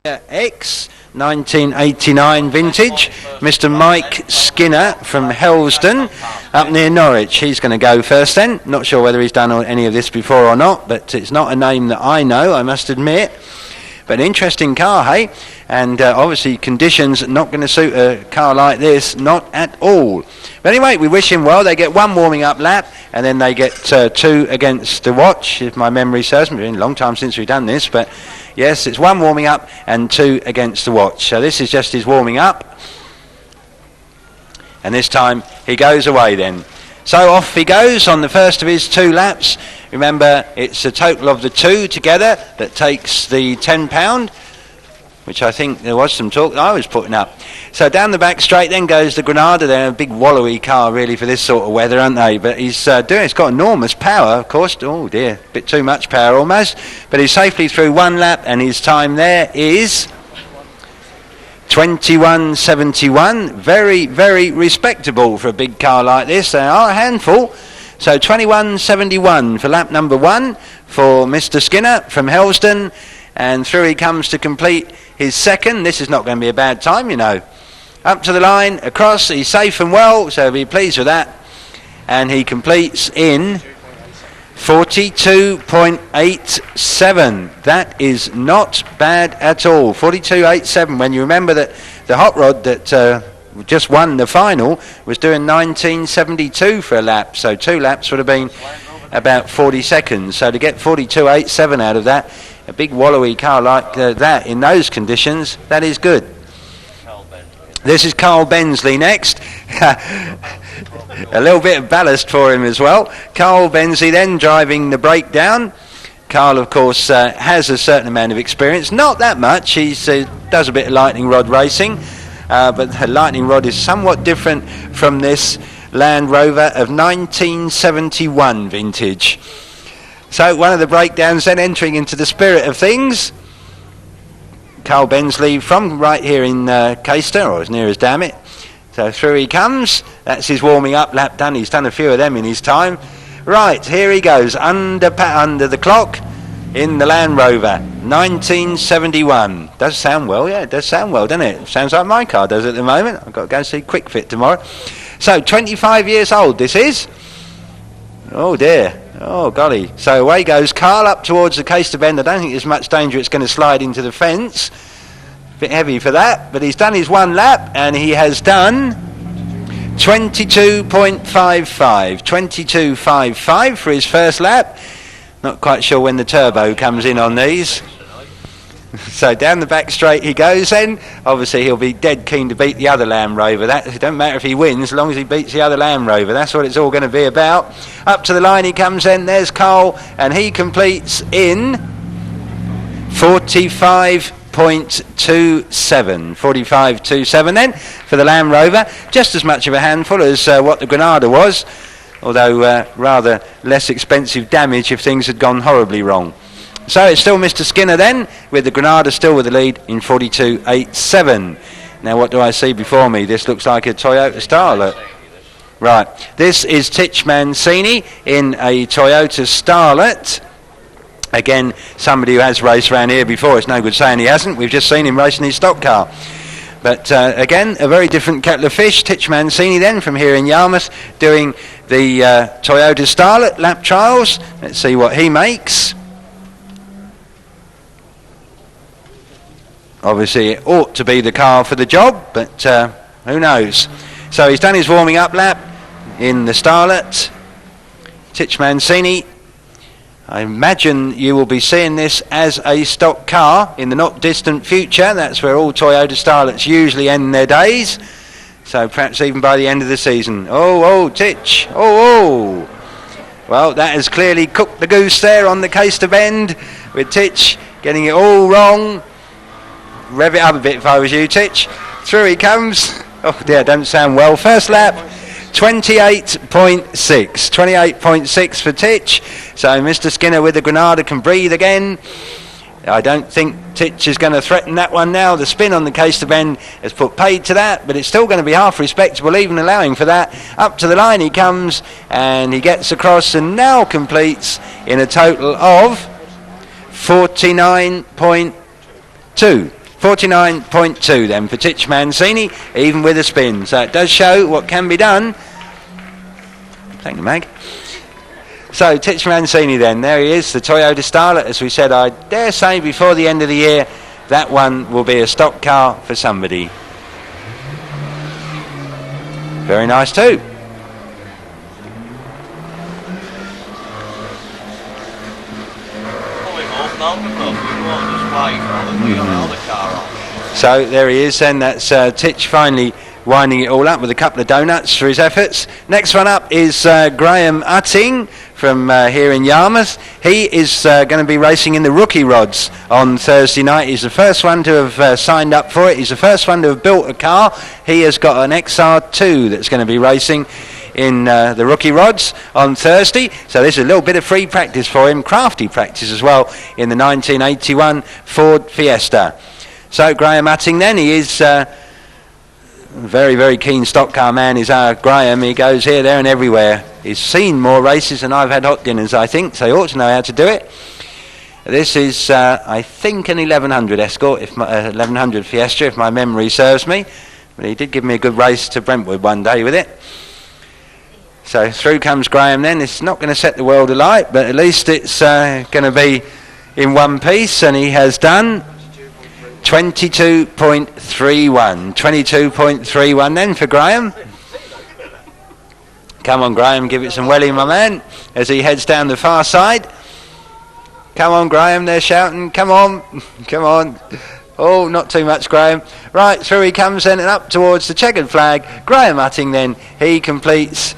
X 1989 vintage, Mr. Mike Skinner from Helsden up near Norwich. He's going to go first then. Not sure whether he's done any of this before or not, but it's not a name that I know, I must admit. But an interesting car, hey? And obviously conditions not going to suit a car like this, not at all. But anyway, we wish him well. They get one warming up lap, and then they get two against the watch, if my memory serves me. It's been a long time since we've done this, but yes, it's one warming up and two against the watch. So this is just his warming up. And this time he goes away then. So off he goes on the first of his 2 laps. Remember, it's a total of the 2 together that takes the £10, which I think there was some talk that I was putting up. So down the back straight then goes the Granada. They're a big wallowy car really for this sort of weather, aren't they? But he's it's got enormous power, of course. Oh dear, a bit too much power almost. But he's safely through 1 lap, and his time there is 21.71. Very, very respectable for a big car like this. They are a handful. So 21.71 for lap number 1 for Mr. Skinner from Helsden. And through he comes to complete his second. This is not going to be a bad time, you know. Up to the line, across, he's safe and well, so be pleased with that. And he completes in 42.87. That is not bad at all. 42.87, when you remember that the hot rod that just won the final was doing 19.72 for a lap. So 2 laps would have been about 40 seconds. So to get 42.87 out of that, a big wallowy car like that in those conditions, that is good. This is Carl Bensley next. A little bit of ballast for him as well. Carl Bensley then driving the breakdown. Carl, of course, has a certain amount of experience. Not that much. He does a bit of lightning rod racing. But the lightning rod is somewhat different from this Land Rover of 1971 vintage. So one of the breakdowns then entering into the spirit of things. Carl Bensley from right here in Caister, or as near as damn it. So through he comes. That's his warming up lap done. He's done a few of them in his time. Right, here he goes under the clock in the Land Rover 1971. Does sound well, yeah, it does sound well, doesn't it? Sounds like my car does at the moment. I've got to go see Quick Fit tomorrow. So 25 years old this is. Oh dear. Oh golly. So away goes Carl up towards the Caister bend. I don't think there's much danger it's going to slide into the fence. A bit heavy for that, but he's done his 1 lap, and he has done 22.55. 22.55 for his first lap. Not quite sure when the turbo comes in on these. So down the back straight he goes then. Obviously he'll be dead keen to beat the other Land Rover. It don't matter if he wins as long as he beats the other Land Rover. That's what it's all going to be about. Up to the line he comes then. There's Carl, and he completes in 45.27. 45.27 then for the Land Rover. Just as much of a handful as what the Granada was, although rather less expensive damage if things had gone horribly wrong. So it's still Mr. Skinner then, with the Granada still with the lead in 42.87. Now what do I see before me? This looks like a Toyota Starlet. Right, this is Titch Mancini in a Toyota Starlet. Again, somebody who has raced around here before. It's no good saying he hasn't. We've just seen him racing his stock car. But again, a very different kettle of fish. Titch Mancini then from here in Yarmouth doing the Toyota Starlet lap trials. Let's see what he makes. Obviously it ought to be the car for the job, but who knows. So he's done his warming up lap in the Starlet. Titch Mancini. I imagine you will be seeing this as a stock car in the not distant future. That's where all Toyota Starlets usually end their days. So perhaps even by the end of the season. Oh, Titch. Oh. Well, that has clearly cooked the goose there on the Caister bend with Titch getting it all wrong. Rev it up a bit if I was you, Titch. Through he comes. Oh dear, don't sound well. First lap, 28.6. 28.6 for Titch. So Mr. Skinner with the Granada can breathe again. I don't think Titch is going to threaten that one now. The spin on the Caister bend has put paid to that, but it's still going to be half respectable even allowing for that. Up to the line he comes, and he gets across and now completes in a total of 49.2. 49.2 then for Titch Mancini, even with a spin. So it does show what can be done. Thank you, Mag. So Titch Mancini then, there he is, the Toyota Starlet. As we said, I dare say before the end of the year, that one will be a stock car for somebody. Very nice too. So there he is then, that's Titch finally winding it all up with a couple of donuts for his efforts. Next one up is Graham Utting from here in Yarmouth. He is going to be racing in the rookie rods on Thursday night. He's the first one to have signed up for it. He's the first one to have built a car. He has got an XR2 that's going to be racing in the rookie rods on Thursday. So there's a little bit of free practice for him, crafty practice as well, in the 1981 Ford Fiesta. So Graham Utting then, he is very, very keen stock car man is our Graham. He goes here, there and everywhere. He's seen more races than I've had hot dinners, I think, so he ought to know how to do it. This is, I think, an 1100 Escort, 1100 Fiesta, if my memory serves me. But he did give me a good race to Brentwood one day with it. So through comes Graham then. It's not going to set the world alight, but at least it's going to be in one piece, and he has done 22.31. 22.31 then for Graham. Come on, Graham, give it some welly, my man, as he heads down the far side. Come on, Graham, they're shouting. Come on, come on. Oh, not too much, Graham. Right, through he comes then and up towards the checkered flag. Graham Utting then, he completes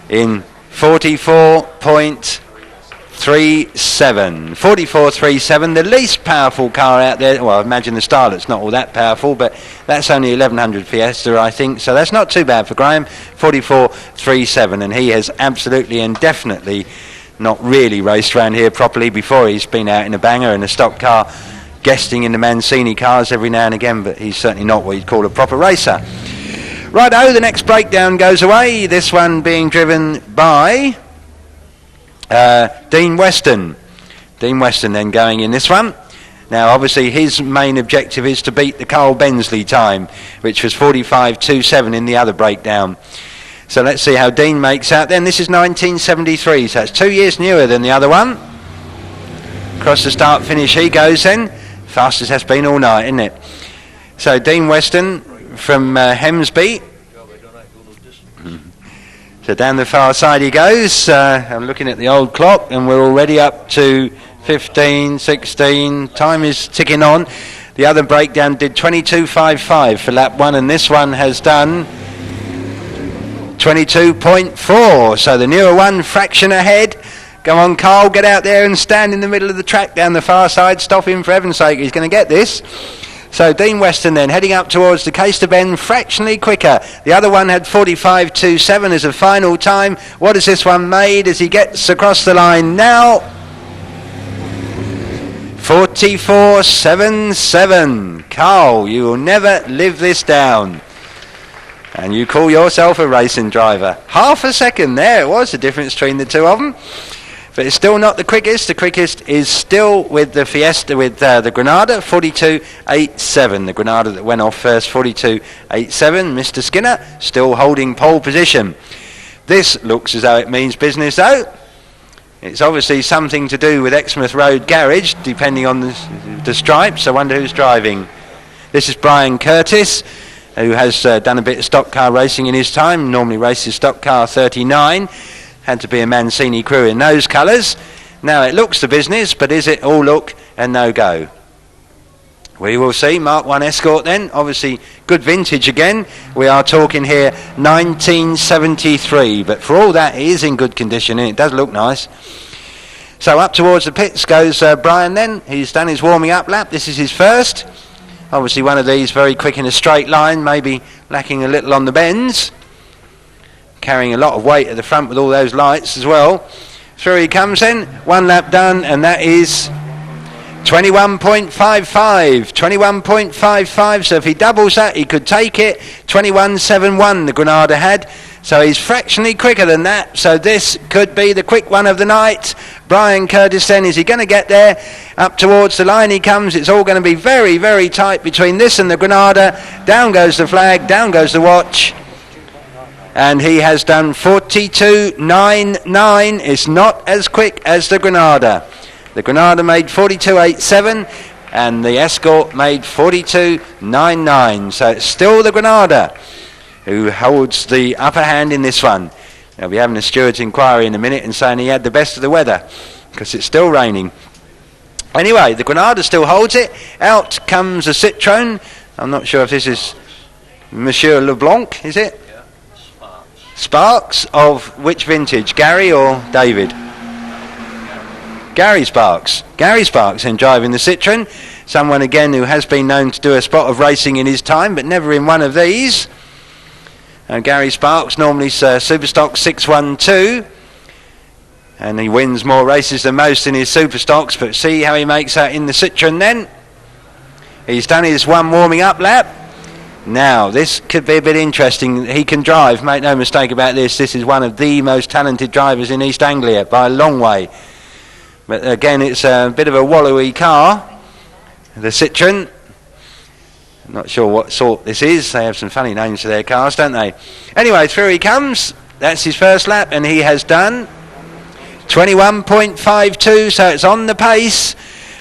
in 44.37. 44.37, the least powerful car out there. Well, I imagine the Starlet's not all that powerful, but that's only 1100 Fiesta, I think, so that's not too bad for Graham. 44.37, and he has absolutely and definitely not really raced around here properly before. He's been out in a banger and a stock car, guesting in the Mancini cars every now and again, but he's certainly not what you'd call a proper racer. Righto, the next breakdown goes away, this one being driven by Dean Weston. Dean Weston then going in this one. Now obviously his main objective is to beat the Carl Bensley time, which was 45.27 in the other breakdown. So let's see how Dean makes out then. This is 1973, so it's 2 years newer than the other one. Across the start finish he goes then. Fastest has been all night, isn't it? So Dean Weston from Hemsby. So down the far side he goes. I'm looking at the old clock and we're already up to 15, 16. Time is ticking on. The other breakdown did 22.55 for lap one, and this one has done 22.4. So the newer one, fraction ahead. Come on, Carl, get out there and stand in the middle of the track down the far side. Stop him, for heaven's sake. He's going to get this. So Dean Weston then heading up towards the Caister Bend, fractionally quicker. The other one had 45.27 as a final time. What has this one made as he gets across the line now? 44.77. Carl, you will never live this down. And you call yourself a racing driver. Half a second there it was, the difference between the two of them. But it's still not the quickest. The quickest is still with the Fiesta, with the Granada, 42.87. The Granada that went off first, 42.87. Mr. Skinner still holding pole position. This looks as though it means business though. It's obviously something to do with Exmouth Road Garage, depending on the stripes. I wonder who's driving. This is Brian Curtis, who has done a bit of stock car racing in his time. Normally races stock car 39. Had to be a Mancini crew in those colours. Now it looks the business, but is it all look and no go? We will see. Mark 1 Escort then, obviously good vintage again. We are talking here 1973, but for all that it is in good condition and it does look nice. So up towards the pits goes Brian then. He's done his warming up lap. This is his first. Obviously one of these very quick in a straight line, maybe lacking a little on the bends. Carrying a lot of weight at the front with all those lights as well. Through he comes then, one lap done, and that is 21.55. 21.55, so if he doubles that he could take it. 21.71 the Granada had, So he's fractionally quicker than that. So this could be the quick one of the night. Brian Curtis then, is he going to get there? Up towards the line he comes. It's all going to be very, very tight between this and the Granada. Down goes the flag, down goes the watch. And he has done 42.99. It's not as quick as the Granada. The Granada made 42.87 and the Escort made 42.99. So it's still the Granada who holds the upper hand in this one. They'll be having a steward's inquiry in a minute and saying he had the best of the weather because it's still raining. Anyway, the Granada still holds it. Out comes a Citroen. I'm not sure if this is Monsieur Leblanc, is it? Yeah. Sparks of which vintage, Gary or David? Gary Sparks. Gary Sparks in driving the Citroen. Someone again who has been known to do a spot of racing in his time, but never in one of these. Gary Sparks, normally Superstock 612, and he wins more races than most in his Superstocks, but see how he makes out in the Citroen then. He's done his one warming up lap. Now, this could be a bit interesting. He can drive, make no mistake about this. This is one of the most talented drivers in East Anglia by a long way. But again, it's a bit of a wallowy car, the Citroen. I'm not sure what sort this is. They have some funny names for their cars, don't they? Anyway, through he comes. That's his first lap, and he has done 21.52, so it's on the pace.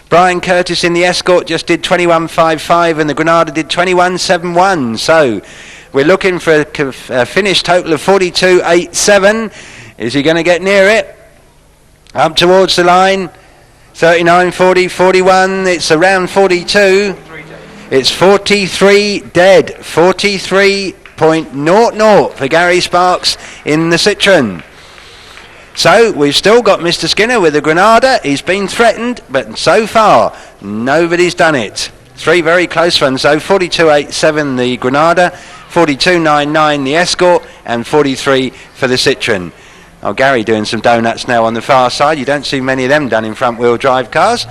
Brian Curtis in the Escort just did 21.55, and the Granada did 21.71. So we're looking for a finish total of 42.87. Is he going to get near it? Up towards the line. 39, 40, 41. It's around 42. It's 43 dead. 43.00 for Gary Sparks in the Citroen. So we've still got Mr. Skinner with the Granada. He's been threatened, but so far nobody's done it. Three very close ones though. 42.87 the Granada, 42.99 the Escort, and 43 for the Citroen. Oh, Gary doing some donuts now on the far side. You don't see many of them done in front wheel drive cars.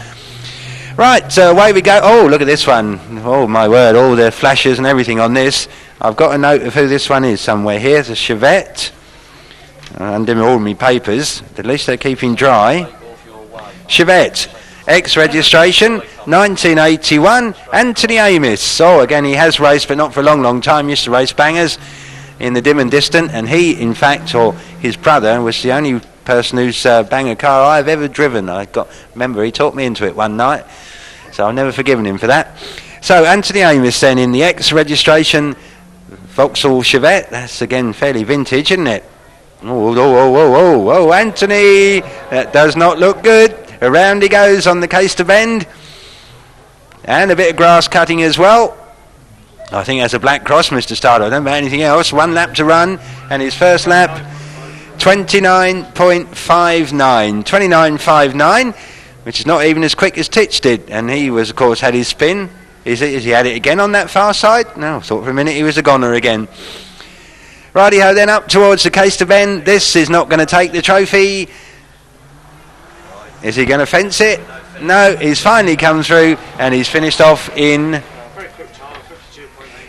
Right, away we go. Oh, look at this one. Oh, my word, all the flashes and everything on this. I've got a note of who this one is somewhere here. It's a Chevette. Under all my papers. At least they're keeping dry. Chevette. Ex-registration, 1981. Anthony Amos. Oh, again, he has raced, but not for a long, long time. Used to race bangers in the dim and distant. And he, in fact, or his brother, was the only person whose banger car I've ever driven. Remember, he talked me into it one night. So I've never forgiven him for that. So Anthony Amos then in the ex-registration Vauxhall Chevette. That's again fairly vintage, isn't it? Oh, Anthony! That does not look good. Around he goes on the Caister Bend. And a bit of grass cutting as well. I think that's a black cross, Mr. Stardo. I don't know about anything else. One lap to run. And his first lap, 29.59. 29.59. Which is not even as quick as Titch did. And he was, of course, had his spin. Is he had it again on that far side? No, I thought for a minute he was a goner again. Righty-ho, then up towards the Caister Bend. This is not going to take the trophy. Is he going to fence it? No, he's finally come through and he's finished off in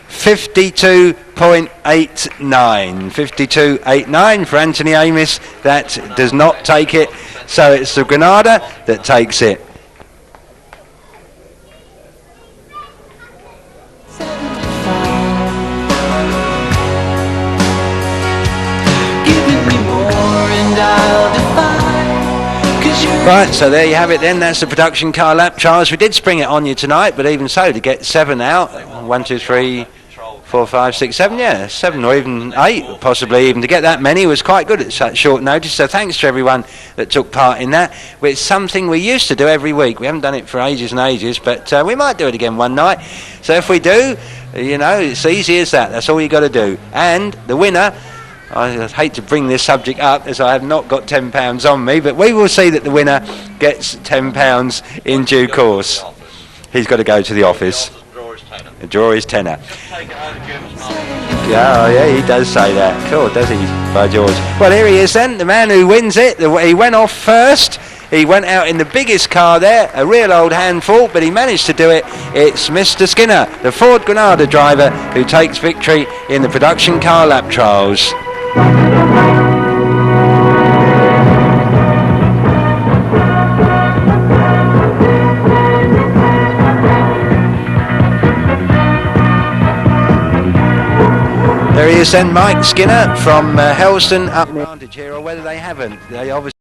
52.89. 52.89 for Anthony Amos. That does not take it. So it's the Granada that takes it. Right, so there you have it then. That's the production car lap trials. We did spring it on you tonight, but even so, to get 7 out, 1, 2, 3, 4, 5, 6, 7, yeah, 7 or even 8, possibly even to get that many was quite good at such short notice. So thanks to everyone that took part in that. It's something we used to do every week. We haven't done it for ages and ages, but we might do it again one night. So if we do, you know, it's easy as that. That's all you got to do. And the winner, I hate to bring this subject up as I have not got £10 on me, but we will see that the winner gets £10 in due course. He's got to go to the office. The draw is tenner. Yeah, he does say that. Cool, does he, by George? Well, here he is then, the man who wins it. He went off first. He went out in the biggest car there, a real old handful, but he managed to do it. It's Mr. Skinner, the Ford Granada driver, who takes victory in the production car lap trials. There he is then, Mike Skinner from Helston up advantage here, or whether they haven't. They obviously